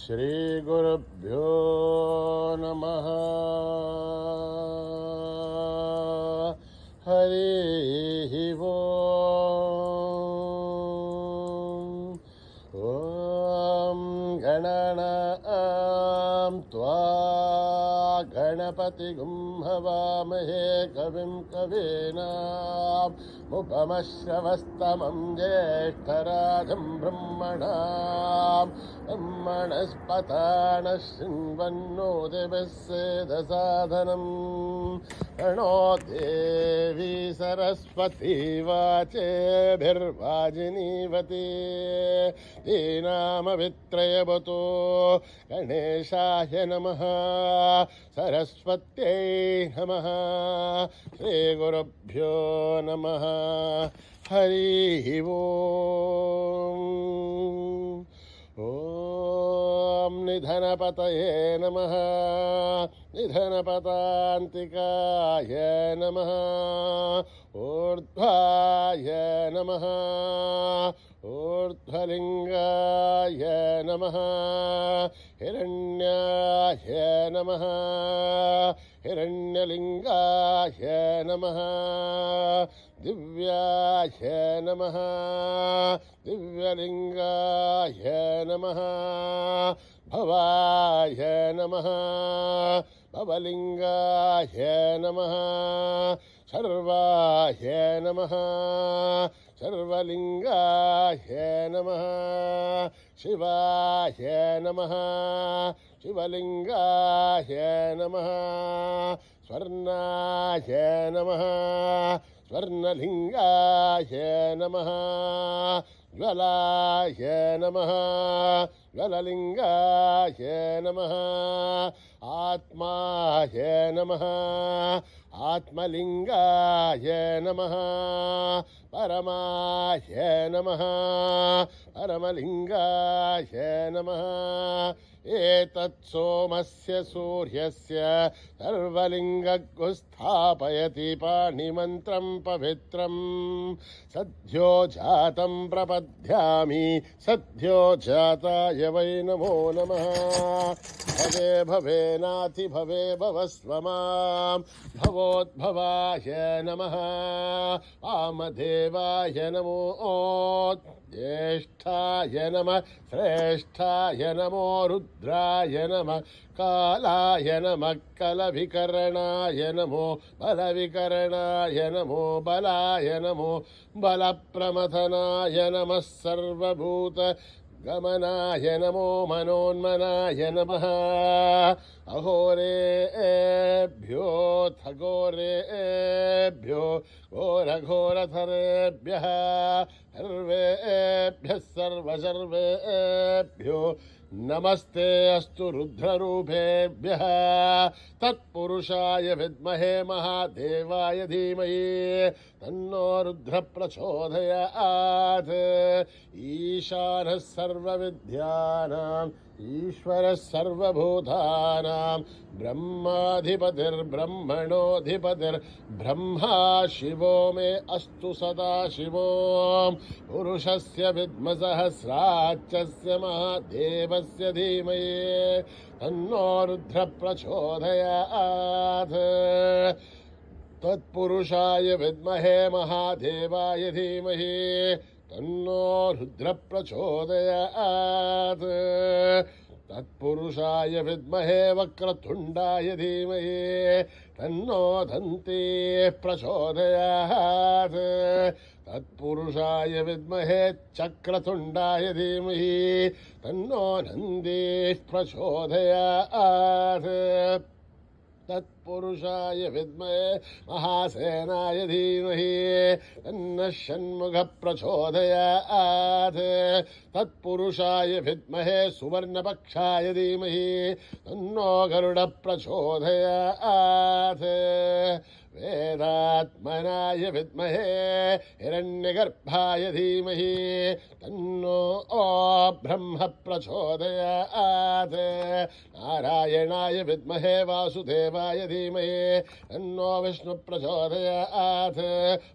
श्रीगुरुभ्यो नमः। हरिः ओम्। ॐ गणनां त्वा गणपतिगुं हवामहे कविं कवीनामुपमश्रवस्तमं ज्येष्ठराजं ब्रह्मणस्पतानः शृण्वन्नो दिवः सेदसादनम्। प्रणो देवी सरस्वती वाचेभिर्वाजिनीवती धीनामवित्रयवतो गणेशाय नमः। सरस्वत्यै नमः। श्रीगुरुभ्यो नमः। हरिः ओम्। ॐ निधनपतये नमः। निधनपतान्तिकाय नमः। ऊर्ध्वाय नमः। ऊर्ध्वलिङ्गाय नमः। हिरण्याय नमः। हिरण्यलिङ्गाय नमः। दिव्याय नमः। दिव्यलिङ्गाय नमः। भवाय नमः। भवलिङ्गाय नमः। सर्वाय नमः। सर्वलिङ्गाय नमः। शिवाय नमः। शिवलिङ्गाय नमः। स्वर्णाय नमः। स्वर्णलिङ्गाय नमः। ज्वलाय नमः। ज्वललिङ्गाय नमः। आत्माय नमः। आत्मलिङ्गाय नमः। परमाय नमः। परमलिङ्गाय नमः। एतत् सोमस्य सूर्यस्य सर्वलिङ्गगुः स्थापयति पाणिमन्त्रं पवित्रम्। सद्यो जातं प्रपद्यामि सद्यो जाताय वै नमो नमः। भवे भवेनाथि भवे भवस्व मां। भवोद्भवाय नमः। वामदेवाय नमो। ज्येष्ठाय नमः। श्रेष्ठाय नमो। रुद्राय नमः। कालाय नमः। कलविकरणाय नमो। बलविकरणाय नमो। बलाय नमो। बलप्रमथनाय नमः। सर्वभूत गमनाय नमो। मनोन्मनाय नमः। अघोरेभ्यो थघोरेभ्यो घोरघोरधरेभ्यः सर्वेभ्यः सर्वसर्वेभ्यो नमस्ते अस्तु रुद्ररूपेभ्यः। तत्पुरुषाय विद्महे महादेवाय धीमहि तन्नो रुद्र प्रचोदयात्। ईशानः सर्वविद्यानाम् ईश्वरः सर्वभूतानां ब्रह्माधिपतिर्ब्रह्मणोऽधिपतिर्ब्रह्मा शिवो मे अस्तु सदा शिवो। पुरुषस्य विद्मसहस्राक्षस्य महादेवस्य धीमहि तन्नो रुद्र प्रचोदयात्। तत्पुरुषाय विद्महे महादेवाय धीमहि तन्नो रुद्र प्रचोदयात्। तत्पुरुषाय विद्महे वक्रतुण्डाय धीमहि तन्नो दन्ती प्रचोदयात्। तत्पुरुषाय विद्महे चक्रतुण्डाय धीमहि तन्नो नन्दी प्रचोदयात्। तत्पुरुषाय विद्महे महासेनाय धीमहि तन्नः षण्मुखः प्रचोदयात्। तत्पुरुषाय विद्महे सुवर्णपक्षाय धीमहि तन्नो गरुडः प्रचोदयात्। वेदात्मनाय विद्महे हिरण्यगर्भाय धीमहि तन्नो ब्रह्म प्रचोदयात् नारायणाय विद्महे वासुदेवाय धीमहि तन्नो विष्णु प्रचोदयात्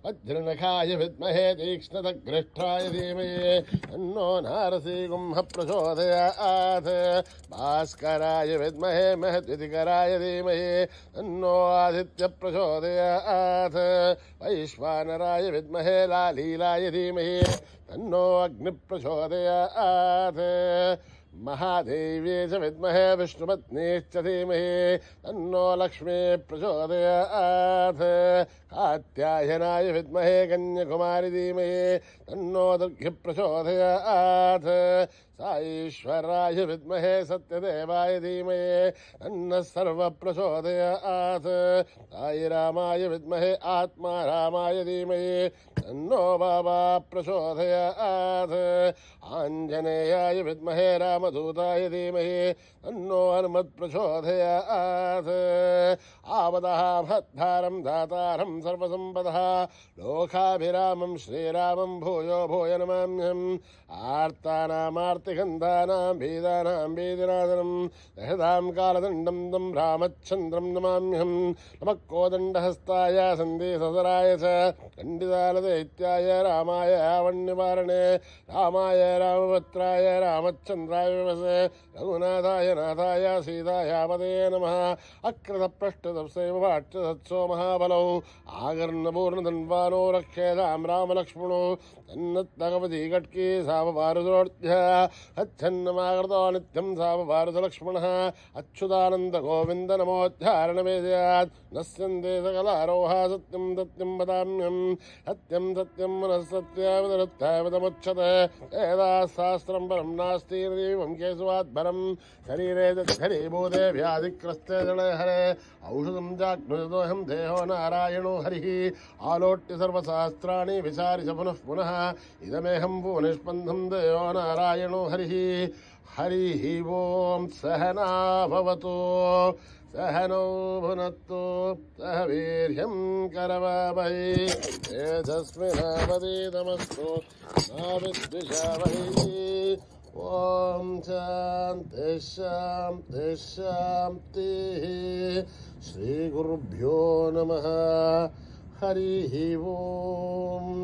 वज्रनखाय विद्महे तीक्ष्णदग्रष्टाय धीमहि तन्नो नारसिंह प्रचोदयात् भास्कराय विद्महे महद्वितिकराय धीमहि तन्नो आदित्य प्रचोदयात् वैश्वानराय विद्महे लालीलाय धीमहि तन्नो अग्नि प्रचोदयात् महादेवी च विद्महे विष्णुपत्नीश्च धीमहि तन्नो लक्ष्मी प्रचोदयात् कात्यायनाय विद्महे कन्याकुमारी धीमहि तन्नो दुर्गे प्रचोदयात् साईश्वराय विद्महे सत्यदेवाय धीमहि तन्नः सर्वः प्रचोदयात् साई रामाय विद्महे आत्मा रामाय धीमहि तन्नो बाबा प्रचोदयात् आञ्जनेयाय विद्महे रामदूताय धीमहि तन्नो हनुमत् प्रचोदयात् आवदः महद्धारं दातारं सर्वसम्पदः लोकाभिरामं श्रीरामं भूयो भूय नमाम्यहम् आर्तानामार्तिगन्धानां भीदानां भीतिनादनं दशदां कालदण्डं तं रामचन्द्रं नमाम्यहम् नमः कोदण्डहस्ताय सन्धिससराय च खण्डितालदैत्याय रामाय रावणनिवारणे रामाय रामभद्राय रामचन्द्राय विवसे रघुनाथाय नाथाय सीतायापदे नमः अकृतप्रष्टतप्सैव वाट्यसत्सो महाबलौ आकर्णपूर्णधन्वानो रक्षेतां रामलक्ष्मणो तन्नत्तगवती कट्की सावभारतोऽर्थ्य अच्छन्नमाकृतो नित्यं सावभारतलक्ष्मणः अच्युतानन्द गोविन्द नमोद्धारणमेद्यात् नश्यन्ते सकलारोहा सत्यं सत्यं वदाम्यहम् सत्यं सत्यं मनः सत्यावदरुत्थावदमुच्यते वेदाशास्त्रं परं नास्ति देवं केशवाद्भरं शरीरे दक्षरीभूते व्याधिग्रस्ते जलहरे औषधं चाग्नुदोऽहं देहो नारायणो हरिः आलोट्य सर्वशास्त्राणि विचार्य पुनः पुनः इदमेहं भुवनिष्पन्दं देवो नारायणो हरिः हरिः ओं सहना भवतु सहनौ भुनक्तु सह वीर्यं करवावहै तेजस्विनावधीतमस्तु मा विद्विषावहै ॐ शान्ति शान्ति शान्तिः श्रीगुरुभ्यो नमः हरिः ओम्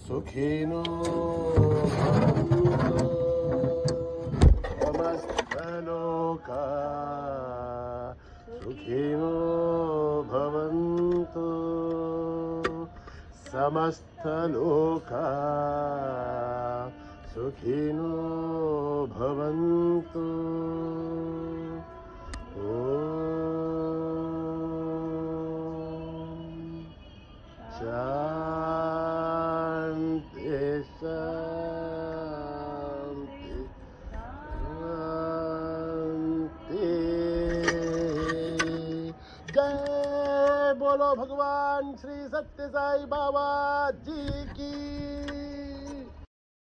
सुखिनो भवन्तु समस्तलोका सुखिनो भवन्तु समस्तलोका सुखिनो भवन्तु शांति शांति शांति। जय बोलो भगवान श्री सत्य साई बाबा जी की।